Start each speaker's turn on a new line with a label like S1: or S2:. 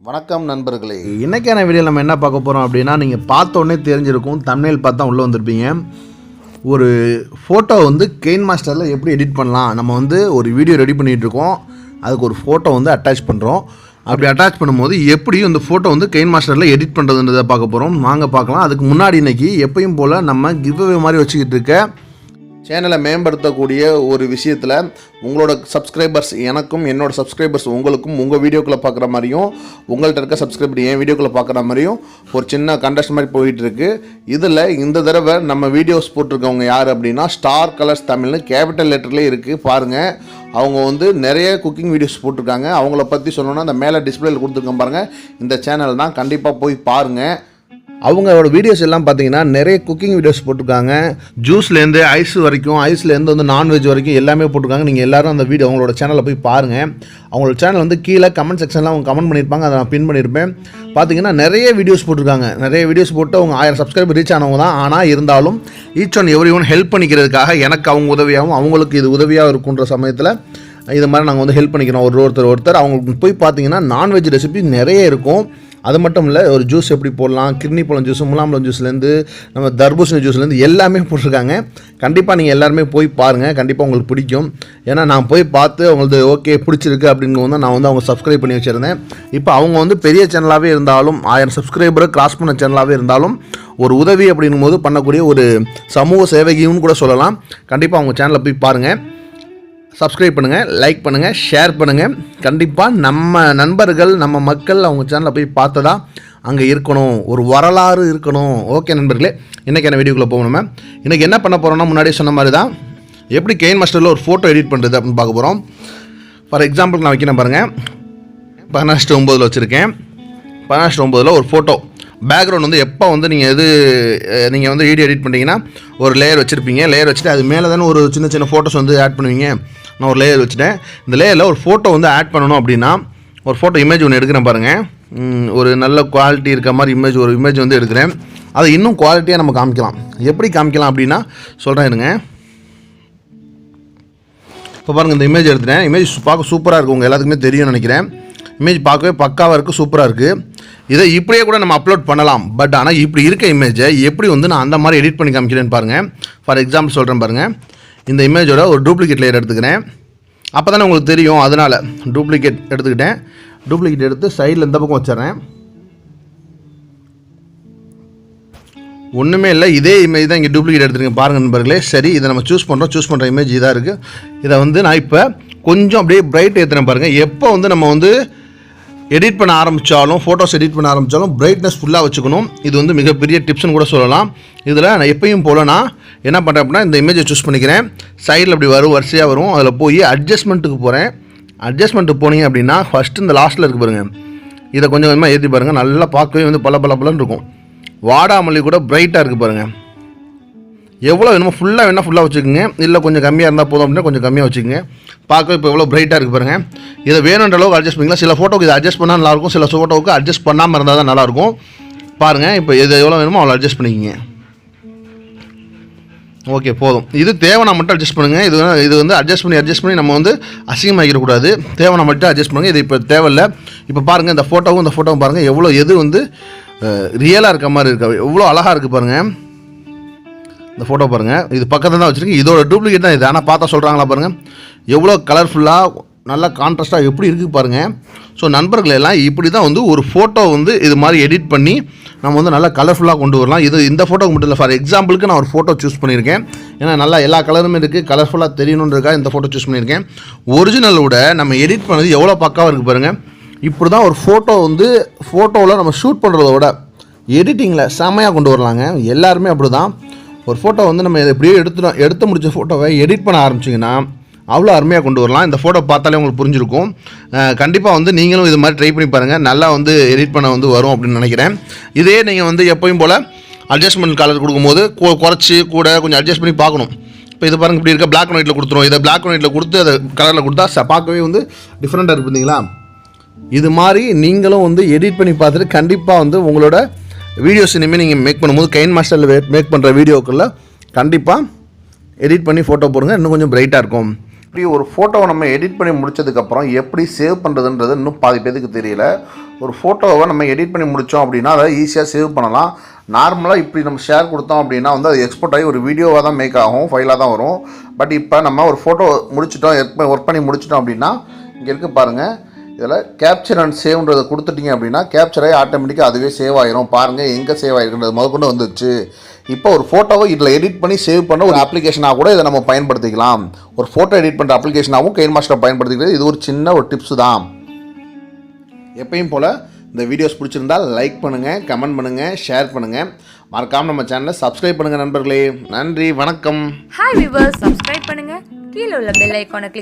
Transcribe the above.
S1: வணக்கம் நண்பர்களே.
S2: இன்றைக்கான வீடியோ நம்ம என்ன பார்க்க போகிறோம் அப்படின்னா, நீங்கள் பார்த்தோன்னே தெரிஞ்சிருக்கும், தம்ப்நெயில் பார்த்தா உள்ளே வந்திருப்பீங்க. ஒரு ஃபோட்டோ வந்து கெயின் மாஸ்டரில் எப்படி எடிட் பண்ணலாம், நம்ம வந்து ஒரு வீடியோ ரெடி பண்ணிகிட்ருக்கோம், அதுக்கு ஒரு ஃபோட்டோ வந்து அட்டாச் பண்ணுறோம். அப்படி அட்டாச் பண்ணும்போது எப்படி இந்த ஃபோட்டோ வந்து கெயின் மாஸ்டரில் எடிட் பண்ணுறதுன்றதை பார்க்க போகிறோம். வாங்க பார்க்கலாம். அதுக்கு முன்னாடி இன்றைக்கி எப்பயும் போல் நம்ம கிவ்அவே மாதிரி வச்சுக்கிட்டு இருக்க
S1: சேனலை மேம்படுத்தக்கூடிய ஒரு விஷயத்தில் உங்களோட சப்ஸ்கிரைபர்ஸ் எனக்கும், என்னோடய சப்ஸ்கிரைபர்ஸ் உங்களுக்கும், உங்கள் வீடியோக்களை பார்க்குற மாதிரியும், உங்கள்கிட்ட இருக்க சப்ஸ்கிரைபர் என் வீடியோக்களை பார்க்குற மாதிரியும் ஒரு சின்ன கண்டெஸ்ட் மாதிரி போயிட்டுருக்கு. இதில் இந்த தடவை நம்ம வீடியோஸ் போட்டிருக்கவங்க யார் அப்படின்னா, ஸ்டார் கலர்ஸ் தமிழ்னு கேபிட்டல் லெட்டர்லேயே இருக்குது பாருங்கள். அவங்க வந்து நிறைய குக்கிங் வீடியோஸ் போட்டிருக்காங்க. அவங்கள பற்றி சொல்லணும்னா அந்த மேலே டிஸ்பிளேயில் கொடுத்துருக்கேன் பாருங்கள், இந்த சேனல் தான். கண்டிப்பாக போய் பாருங்கள்.
S2: அவங்களோட வீடியோஸ் எல்லாம் பார்த்தீங்கன்னா நிறைய குக்கிங் வீடியோஸ் போட்டிருக்காங்க. ஜூஸ்லேருந்து ஐஸ் வரைக்கும், ஐஸ்லேருந்து வந்து நான்வெஜ் வரைக்கும் எல்லாமே போட்டிருக்காங்க. நீங்கள் எல்லோரும் அந்த வீடியோ அவங்களோட சேனலில் போய் பாருங்கள். அவங்களோட சேனல் வந்து கீழே கமெண்ட் செக்ஷனில் அவங்க கமெண்ட் பண்ணியிருப்பாங்க, அதை நான் பின் பண்ணியிருப்பேன். பார்த்தீங்கன்னா நிறைய வீடியோஸ் போட்டிருக்காங்க. நிறைய வீடியோஸ் போட்டு அவங்க 1000 சப்ஸ்கிரைபர் ரீச் ஆனவங்க தான். ஆனால் இருந்தாலும் each one every one help பண்ணிக்கிறதுக்காக எனக்கு அவங்க உதவியாகவும் அவங்களுக்கு இது உதவியாக இருக்குன்ற சமயத்தில் இது மாதிரி நாங்கள் வந்து ஹெல்ப் பண்ணிக்கிறோம். ஒருத்தர் அவங்களுக்கு போய் பார்த்தீங்கன்னா நான்வெஜ் ரெசிபி நிறைய இருக்கும். அது மட்டும் இல்லை, ஒரு ஜூஸ் எப்படி போடலாம், கிர்னி பழம் ஜூஸ், முலாம்பழம் ஜூஸ்லேருந்து நம்ம தர்பூசணி ஜூஸ்லேருந்து எல்லாமே போட்டிருக்காங்க. கண்டிப்பாக நீங்கள் எல்லாருமே போய் பாருங்கள், கண்டிப்பாக உங்களுக்கு பிடிக்கும். ஏன்னா நான் போய் பார்த்து அவங்களுக்கு ஓகே பிடிச்சிருக்கு அப்படிங்கிறது நான் வந்து அவங்க சப்ஸ்கிரைப் பண்ணி வச்சுருந்தேன். இப்போ அவங்க வந்து பெரிய சேனலாகவே இருந்தாலும், 1000 சப்ஸ்கிரைபரை கிராஸ் பண்ண சேனலாகவே இருந்தாலும், ஒரு உதவி அப்படிங்கும்போது பண்ணக்கூடிய ஒரு சமூக சேவகியும் கூட சொல்லலாம். கண்டிப்பாக அவங்க சேனலில் போய் பாருங்கள், சப்ஸ்கிரைப் பண்ணுங்கள், லைக் பண்ணுங்கள், ஷேர் பண்ணுங்கள். கண்டிப்பாக நம்ம நண்பர்கள், நம்ம மக்கள் அவங்க சேனலில் போய் பார்த்ததா அங்கே இருக்கணும், ஒரு வரலாறு இருக்கணும். ஓகே நண்பர்களே, இன்றைக்கான வீடியோக்குள்ளே போகணுமே. இன்றைக்கி என்ன பண்ண போகிறோம்னா, முன்னாடியே சொன்ன மாதிரி தான் எப்படி கெயின் மாஸ்டரில் ஒரு ஃபோட்டோ எடிட் பண்ணுறது அப்படின்னு பார்க்க போகிறோம். ஃபார் எக்ஸாம்பிளுக்கு நான் வைக்கிறேன் பாருங்கள், 18:9 வச்சுருக்கேன். 18:9 ஒரு ஃபோட்டோ பேக்ரவுண்ட் வந்து எப்போ வந்து நீங்கள் வந்து வீடியோ எடிட் பண்ணிங்கன்னா ஒரு லேயர் வச்சுருப்பீங்க. லேயர் வச்சுட்டு அது மேலே தானே ஒரு சின்ன சின்ன ஃபோட்டோஸ் வந்து ஆட் பண்ணுவீங்க. நான் ஒரு லேயர் வச்சுட்டேன். இந்த லேயரில் ஒரு ஃபோட்டோ வந்து ஆட் பண்ணணும் அப்படின்னா, ஒரு ஃபோட்டோ இமேஜ் ஒன்று எடுக்கிறேன் பாருங்கள். ஒரு நல்ல குவாலிட்டி இருக்க மாதிரி ஒரு இமேஜ் வந்து எடுக்கிறேன். அதை இன்னும் குவாலிட்டியாக நம்ம காமிக்கலாம். எப்படி காமிக்கலாம் அப்படின்னா சொல்கிறேன் இருங்க. இப்போ பாருங்கள், இந்த இமேஜ் எடுத்துட்டேன். இமேஜ் பார்க்க சூப்பராக இருக்குது, உங்கள் எல்லாத்துக்குமே தெரியும்னு நினைக்கிறேன். இமேஜ் பார்க்கவே பக்காவாக இருக்குது, சூப்பராக இருக்குது. இதை இப்படியே கூட நம்ம அப்லோட் பண்ணலாம். பட் ஆனால் இப்படி இருக்க இமேஜை எப்படி வந்து நான் அந்த மாதிரி எடிட் பண்ணி காமிக்கிறேன்னு பாருங்கள். ஃபார் எக்ஸாம்பிள் சொல்கிறேன் பாருங்கள். இந்த இமேஜோட ஒரு டூப்ளிகேட் லேயர் எடுத்துக்கிறேன். அப்போ தானே உங்களுக்கு தெரியும், அதனால் டூப்ளிகேட் எடுத்துக்கிட்டேன். டூப்ளிகேட் எடுத்து சைடில் இந்த பக்கம் வச்சிட்றேன். ஒன்றுமே இல்லை, இதே இமேஜ் தான் இங்கே டூப்ளிகேட் எடுத்துருங்க பாருங்கள் நண்பர்களே. சரி, இதை நம்ம சூஸ் பண்ணுற இமேஜ் இதாக இருக்குது. இதை வந்து நான் இப்போ கொஞ்சம் அப்படியே பிரைட் ஏற்றுறேன் பாருங்கள். எப்போ வந்து நம்ம வந்து எடிட் பண்ண ஆரம்பித்தாலும், ஃபோட்டோஸ் எடிட் பண்ண ஆரம்பித்தாலும் பிரைட்னஸ் ஃபுல்லாக வச்சுக்கணும். இது வந்து மிகப்பெரிய டிப்ஸ்னு கூட சொல்லலாம். இதில் நான் எப்பயும் போல் நான் என்ன பண்ணுறேன் அப்படின்னா, இந்த இமேஜை சூஸ் பண்ணிக்கிறேன். சைடில் அப்படி வரிசையாக வரும். அதில் போய் அட்ஜஸ்ட்மெண்ட்டுக்கு போகிறேன். அட்ஜஸ்ட்மெண்ட்டுக்கு போனீங்க அப்படின்னா ஃபஸ்ட்டு இந்த லாஸ்ட்டில் இருக்குது பாருங்கள், இதை கொஞ்சம் கொஞ்சமாக ஏற்றி பாருங்கள். நல்லா பார்க்கவே வந்து பல இருக்கும். வாடாமல்லி கூட பிரைட்டாக இருக்குது பாருங்கள். எவ்வளோ வேணுமோ ஃபுல்லாக வச்சுக்கோங்க. இல்லை கொஞ்சம் கம்மியாக இருந்தால் போதும் அப்படின்னா கொஞ்சம் கம்மியாக வச்சுக்கோங்க. பார்க்க இப்போ எவ்வளோ பிரைட்டாக இருக்குது பாருங்கள். இதை வேணுன்ற அளவுக்கு அட்ஜஸ்ட் பண்ணிக்கலாம். சில ஃபோட்டோவுக்கு இதை அட்ஜஸ்ட் பண்ணால் நல்லாயிருக்கும், சில ஃபோட்டோவுக்கு அட்ஜஸ்ட் பண்ணாமல் இருந்தால் தான் நல்லாயிருக்கும். பாருங்கள், இப்போ இது எவ்வளோ வேணுமோ அவ்வளோ அட்ஜஸ்ட் பண்ணிக்கிங்க. ஓகே, போதும். இது தேவைனா மட்டும் அட்ஜஸ்ட் பண்ணுங்கள். இது வந்து அட்ஜஸ்ட் பண்ணி நம்ம வந்து அசிங்கமாகிடக்கூடாது. தேவைனா மட்டும் அட்ஜஸ்ட் பண்ணுங்கள். இது இப்போ தேவையில்லை. இப்போ பாருங்கள், இந்த ஃபோட்டோவும் பாருங்கள், எவ்வளோ எது வந்து ரியலாக இருக்க மாதிரி இருக்கா, எவ்வளோ அழகாக இருக்குது பாருங்கள். இந்த ஃபோட்டோ பாருங்கள், இது பக்கத்தில் தான் வச்சுருக்கேன். இதோட டூப்ளிகேட் தான் இது. ஆனால் பார்த்தா சொல்கிறாங்களா பாருங்கள், எவ்வளோ கலர்ஃபுல்லாக நல்லா கான்ட்ராஸ்ட்டாக எப்படி இருக்குது பாருங்கள். ஸோ நண்பர்கள் எல்லாம் இப்படி தான் வந்து ஒரு ஃபோட்டோ வந்து இது மாதிரி எடிட் பண்ணி நம்ம வந்து நல்லா கலர்ஃபுல்லாக கொண்டு வரலாம். இந்த ஃபோட்டோக்கு மட்டும் இல்லை, ஃபார் எக்ஸாம்பிளுக்கு நான் ஒரு ஃபோட்டோ சூஸ் பண்ணியிருக்கேன். ஏன்னா நல்லா எல்லா கலருமே இருக்குது, கலர்ஃபுல்லாக தெரியணுன்றதுக்காக இந்த ஃபோட்டோ சூஸ் பண்ணியிருக்கேன். ஒரிஜினலோட நம்ம எடிட் பண்ணது எவ்வளோ பக்காவாக இருக்குது பாருங்கள். இப்படி தான் ஒரு ஃபோட்டோ வந்து ஃபோட்டோவில் நம்ம ஷூட் பண்ணுறத விட எடிட்டிங்கில் செம்மையாக கொண்டு வரலாங்க. எல்லாருமே அப்படி தான். ஒரு ஃபோட்டோ வந்து நம்ம எப்படியோ எடுத்து முடிச்ச ஃபோட்டோவை எடிட் பண்ண ஆரம்பிச்சிங்கன்னா அவ்வளோ அருமையாக கொண்டு வரலாம். இந்த ஃபோட்டோ பார்த்தாலே உங்களுக்கு புரிஞ்சிருக்கும். கண்டிப்பாக வந்து நீங்களும் இது மாதிரி ட்ரை பண்ணி பாருங்கள். நல்லா வந்து எடிட் பண்ண வந்து வரும் அப்படின்னு நினைக்கிறேன். இதே நீங்கள் வந்து எப்பயும் போல் அட்ஜஸ்ட்மெண்ட் கலர் கொடுக்கும்போது குறைச்சி கூட கொஞ்சம் அட்ஜஸ்ட் பண்ணி பார்க்கணும். இப்போ இது பாருங்கள், இப்படி இருக்க பிளாக் அண்ட் ஒயிட்டில் கொடுத்துரும். இதை பிளாக் அண்ட் ஒயிட்டில் கொடுத்து அதை கலரில் கொடுத்தா பார்க்கவே வந்து டிஃப்ரெண்ட்டாக இருக்குதுங்களா. இது மாதிரி நீங்களும் வந்து எடிட் பண்ணி பார்த்துட்டு கண்டிப்பாக வந்து உங்களோட வீடியோஸ் இனிமேல் நீங்கள் மேக் பண்ணும்போது கெயின் மாஸ்டரில் மேக் பண்ணுற வீடியோக்குள்ளே கண்டிப்பாக எடிட் பண்ணி ஃபோட்டோ போடுங்க, இன்னும் கொஞ்சம் பிரைட்டாக இருக்கும். இப்படி ஒரு ஃபோட்டோவை நம்ம எடிட் பண்ணி முடித்ததுக்கப்புறம் எப்படி சேவ் பண்ணுறதுன்றது இன்னும் பாதி பேருக்கு தெரியல.
S1: ஒரு ஃபோட்டோவை நம்ம எடிட் பண்ணி முடித்தோம் அப்படின்னா அதை ஈஸியாக சேவ் பண்ணலாம். நார்மலாக இப்படி நம்ம ஷேர் கொடுத்தோம் அப்படின்னா வந்து அது எக்ஸ்போர்ட் ஆகி ஒரு வீடியோவாக தான் மேக் ஆகும், ஃபைலாக தான் வரும். பட் இப்போ நம்ம ஒரு ஃபோட்டோ முடிச்சிட்டோம், ஒர்க் பண்ணி முடிச்சிட்டோம் அப்படின்னா இங்கே இருக்க பாருங்கள், இதில் கேப்சர் அண்ட் சேவ்ன்றதை கொடுத்துட்டிங்க அப்படின்னா கேப்சர் ஆகி ஆட்டோமேட்டிக்காக அதுவே சேவ் ஆகிரும். பாருங்கள் எங்கே சேவ் ஆகிருக்குன்றது முதற்கொண்டு வந்துடுச்சு. இப்போ ஒரு ஃபோட்டோவை இதில் எடிட் பண்ணி சேவ் பண்ண ஒரு அப்ளிகேஷனாக கூட இதை நம்ம பயன்படுத்திக்கலாம். ஒரு ஃபோட்டோ எடிட் பண்ணுற அப்ளிகேஷனாகவும் கைன்மாஸ்டரை பயன்படுத்திக்கிறது இது ஒரு சின்ன ஒரு டிப்ஸு தான். எப்பயும் போல் இந்த வீடியோஸ் பிடிச்சிருந்தால் லைக் பண்ணுங்கள், கமெண்ட் பண்ணுங்கள், ஷேர் பண்ணுங்கள். மறக்காமல் நம்ம சேனலை சப்ஸ்கிரைப் பண்ணுங்கள் நண்பர்களே. நன்றி, வணக்கம்.
S3: ஹாய் வியூவர்ஸ், சப்ஸ்கிரைப் பண்ணுங்க, கீழே உள்ள பெல் ஐகானை கிளிக்